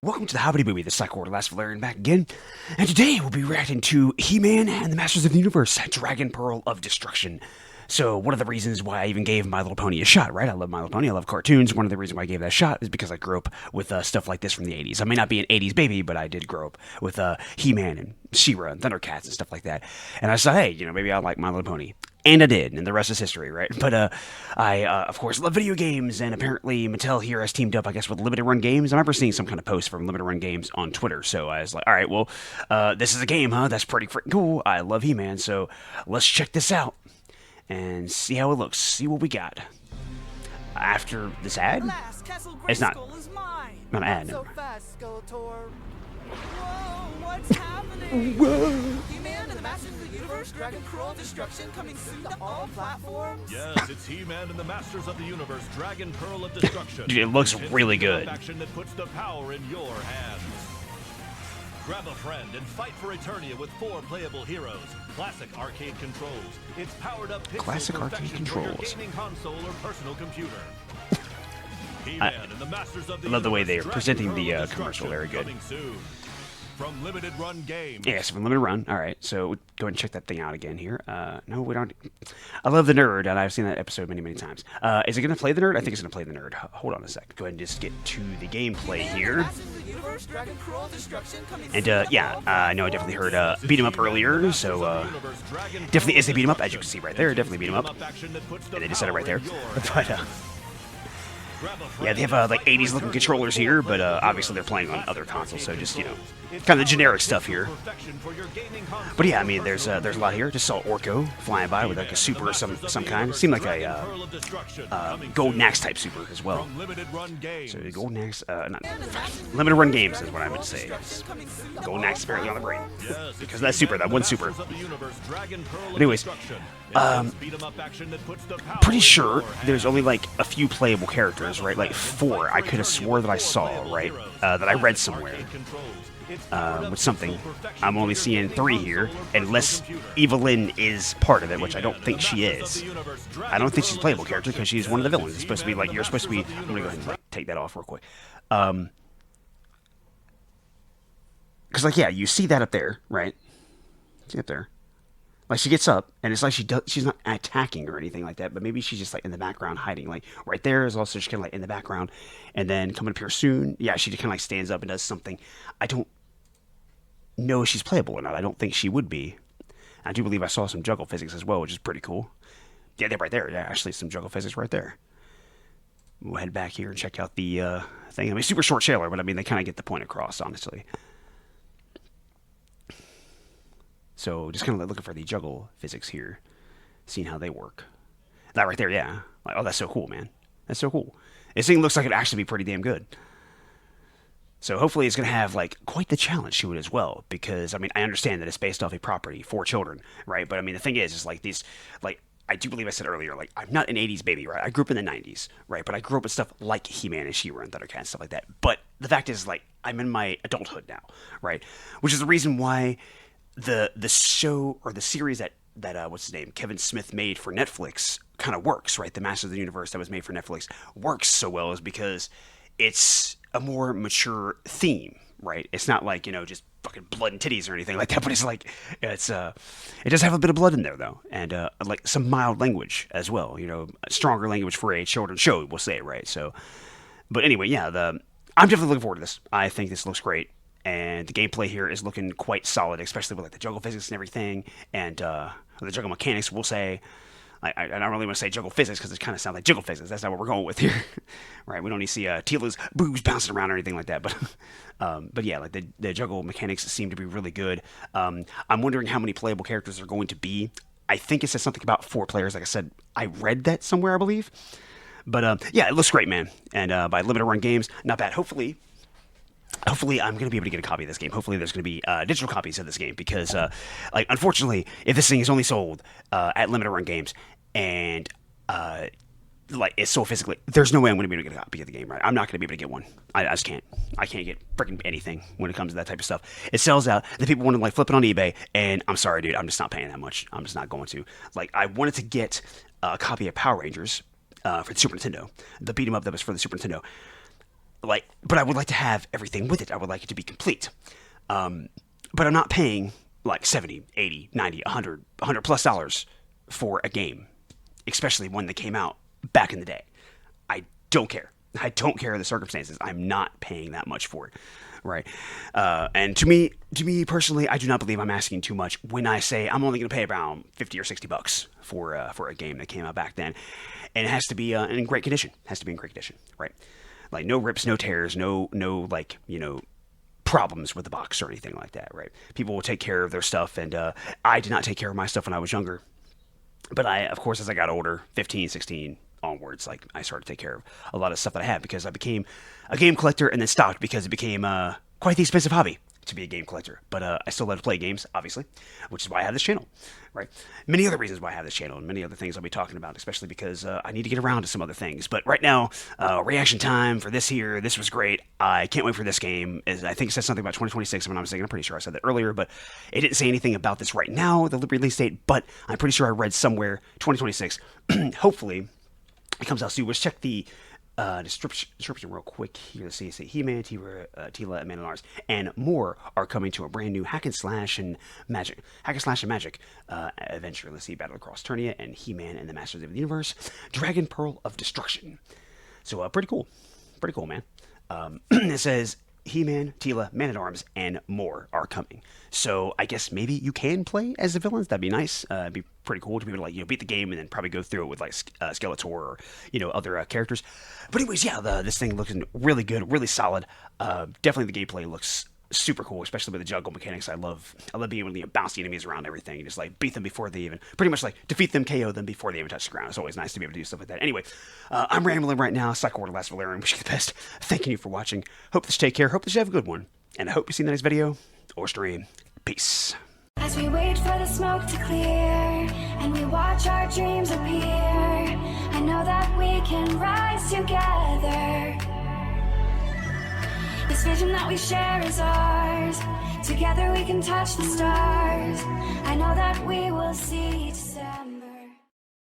Welcome to the HeBooby, the Psycho Last Valerian back again, and today we'll be reacting to HeMan and the Masters of the Universe, Dragon Pearl of Destruction. So one of the reasons why I even gave My Little Pony a shot, right? I love My Little Pony, I love cartoons. One of the reasons why I gave that a shot is because I grew up with stuff like this from the 80s. I may not be an 80s baby, but I did grow up with HeMan and She-Ra and Thundercats and stuff like that. And I said, hey, maybe I like My Little Pony. And I did, and the rest is history, right? But I, of course, love video games, and apparently Mattel here has teamed up, I guess, with Limited Run Games. I remember seeing some kind of post from Limited Run Games on Twitter, so I was like, all right, well, this is a game, huh? That's pretty freaking cool. I love He-Man, so let's check this out and see how it looks, see what we got. After this ad? It's not an ad, no. Whoa, what's happening? Whoa! He-Man and the Masters of the Universe, Dragon Pearl Destruction coming soon to all platforms? Yes, it's He-Man and the Masters of the Universe, Dragon Pearl of Destruction. Dude, it looks really good. Action that puts the power in your hands. Grab a friend and fight for Eternia with 4 playable heroes. Classic arcade controls. It's powered up pixel perfection for your gaming console or personal computer. I love the way they are presenting the commercial. Very good. From Limited Run Games. Yes, from Limited Run. All right, so go ahead and check that thing out again here. No, we don't. I love the nerd, and I've seen that episode many, many times. Is it going to play the nerd? I think it's going to play the nerd. Hold on a sec. Go ahead and just get to the gameplay here. And yeah, I know I definitely heard beat 'em up earlier, so definitely is a beat 'em up, as you can see right there. Definitely beat 'em up, and they just said it right there. But yeah, they have like 80s looking controllers here, but obviously they're playing on other consoles, so just kind of generic stuff here. But yeah, I mean there's a lot here. Just saw Orko flying by with like a super of some kind. It seemed like a Golden Axe type super as well. So the Golden Axe, not Limited Run Games is what I would say. Golden Axe apparently on the brain because that super, that one super. But anyways, pretty sure there's only like a few playable characters, right? Like 4. I could have swore that I saw, right? That I read somewhere. With something. I'm only seeing 3 here, unless Evelyn is part of it, which I don't think she is. I don't think she's a playable character because she's one of the villains. It's supposed to be like, you're supposed to be. I'm gonna go ahead and like, take that off real quick. Because like, yeah, you see that up there, right? See up there. Like, she gets up, and it's like she's not attacking or anything like that, but maybe she's just, like, in the background hiding. Like, right there is also just kind of, like, in the background. And then coming up here soon, yeah, she just kind of, like, stands up and does something. I don't know if she's playable or not. I don't think she would be. I do believe I saw some juggle physics as well, which is pretty cool. Yeah, they're right there. Yeah, actually, some juggle physics right there. We'll head back here and check out the thing. I mean, super short trailer, but, I mean, they kind of get the point across, honestly. So just kind of like looking for the juggle physics here, seeing how they work. That right there, yeah. Like, oh, that's so cool, man. That's so cool. This thing looks like it'd actually be pretty damn good. So hopefully it's going to have, like, quite the challenge to it as well. Because, I mean, I understand that it's based off a property for children, right? But, I mean, the thing is like, these, like, I do believe I said earlier, like, I'm not an 80s baby, right? I grew up in the 90s, right? But I grew up with stuff like He-Man and She-Ra and Thundercats and stuff like that. But the fact is, like, I'm in my adulthood now, right? Which is the reason why the show or the series that what's his name, Kevin Smith made for Netflix kind of works, right? The Masters of the Universe that was made for Netflix works so well is because it's a more mature theme, right? It's not like, just fucking blood and titties or anything like that, but it's like, it does have a bit of blood in there though, and like some mild language as well, stronger language for a children's show, we'll say, right? So, but anyway, yeah, I'm definitely looking forward to this. I think this looks great. And the gameplay here is looking quite solid, especially with like the juggle physics and everything, and the juggle mechanics. We'll say, I don't really want to say juggle physics because it kind of sounds like juggle physics. That's not what we're going with here, right? We don't need to see Tila's boobs bouncing around or anything like that. But yeah, like the juggle mechanics seem to be really good. I'm wondering how many playable characters are going to be. I think it says something about 4 players. Like I said, I read that somewhere, I believe. But yeah, it looks great, man. And by Limited Run Games, not bad. Hopefully, I'm going to be able to get a copy of this game. Hopefully, there's going to be digital copies of this game because, like, unfortunately, if this thing is only sold at Limited Run Games and like it's so physically, there's no way I'm going to be able to get a copy of the game. Right? I'm not going to be able to get one. I just can't. I can't get freaking anything when it comes to that type of stuff. It sells out. The people want to like flip it on eBay, and I'm sorry, dude. I'm just not paying that much. I'm just not going to. Like, I wanted to get a copy of Power Rangers for the Super Nintendo, the beat 'em up that was for the Super Nintendo. but I would like to have everything with it. I would like it to be complete. But I'm not paying like 70, 80, 90, 100 plus dollars for a game, especially one that came out back in the day. I don't care. I don't care the circumstances. I'm not paying that much for it, right? And to me personally, I do not believe I'm asking too much when I say I'm only going to pay around $50 or $60 for a game that came out back then, and it has to be in great condition. It has to be in great condition, right? Like no rips, no tears, no like problems with the box or anything like that, right? People will take care of their stuff, and I did not take care of my stuff when I was younger. But I, of course, as I got older, 15, 16 onwards, like I started to take care of a lot of stuff that I had because I became a game collector and then stopped because it became quite the expensive hobby to be a game collector. But I still love to play games, obviously, which is why I have this channel, right? Many other reasons why I have this channel and many other things I'll be talking about, especially because I need to get around to some other things. But right now, reaction time for this here. This was great. I can't wait for this game. I think it said something about 2026 when I was saying. I'm pretty sure I said that earlier, but it didn't say anything about this right now, the release date, but I'm pretty sure I read somewhere 2026. Hopefully, it comes out soon. Let's check the description real quick here. Let's see. HeMan, Tila, and Man-at-Arms, and more are coming to a brand new hack and slash and magic adventure. Let's see. Battle across Eternia and HeMan and the Masters of the Universe. Dragon Pearl of Destruction. So pretty cool. Pretty cool, man. It says HeMan, Tila, Man-at-Arms, and more are coming. So I guess maybe you can play as the villains. That'd be nice. It'd be pretty cool to be able to beat the game and then probably go through it with like Skeletor or other characters. But anyways, yeah, this thing looking really good, really solid. Definitely the gameplay looks super cool, especially with the juggle mechanics. I love being able to bounce the enemies around everything and just like beat them before they even, pretty much like defeat them, KO them before they even touch the ground. It's always nice to be able to do stuff like that. Anyway, I'm rambling right now. Psycho Order Last Valerian. Wish you the best. Thanking you for watching. Hope that you take care. Hope that you have a good one. And I hope you see you in the next video or stream. Peace. As we wait for the smoke to clear and we watch our dreams appear, I know that we can rise together. This vision that we share is ours. Together we can touch the stars. I know that we will see.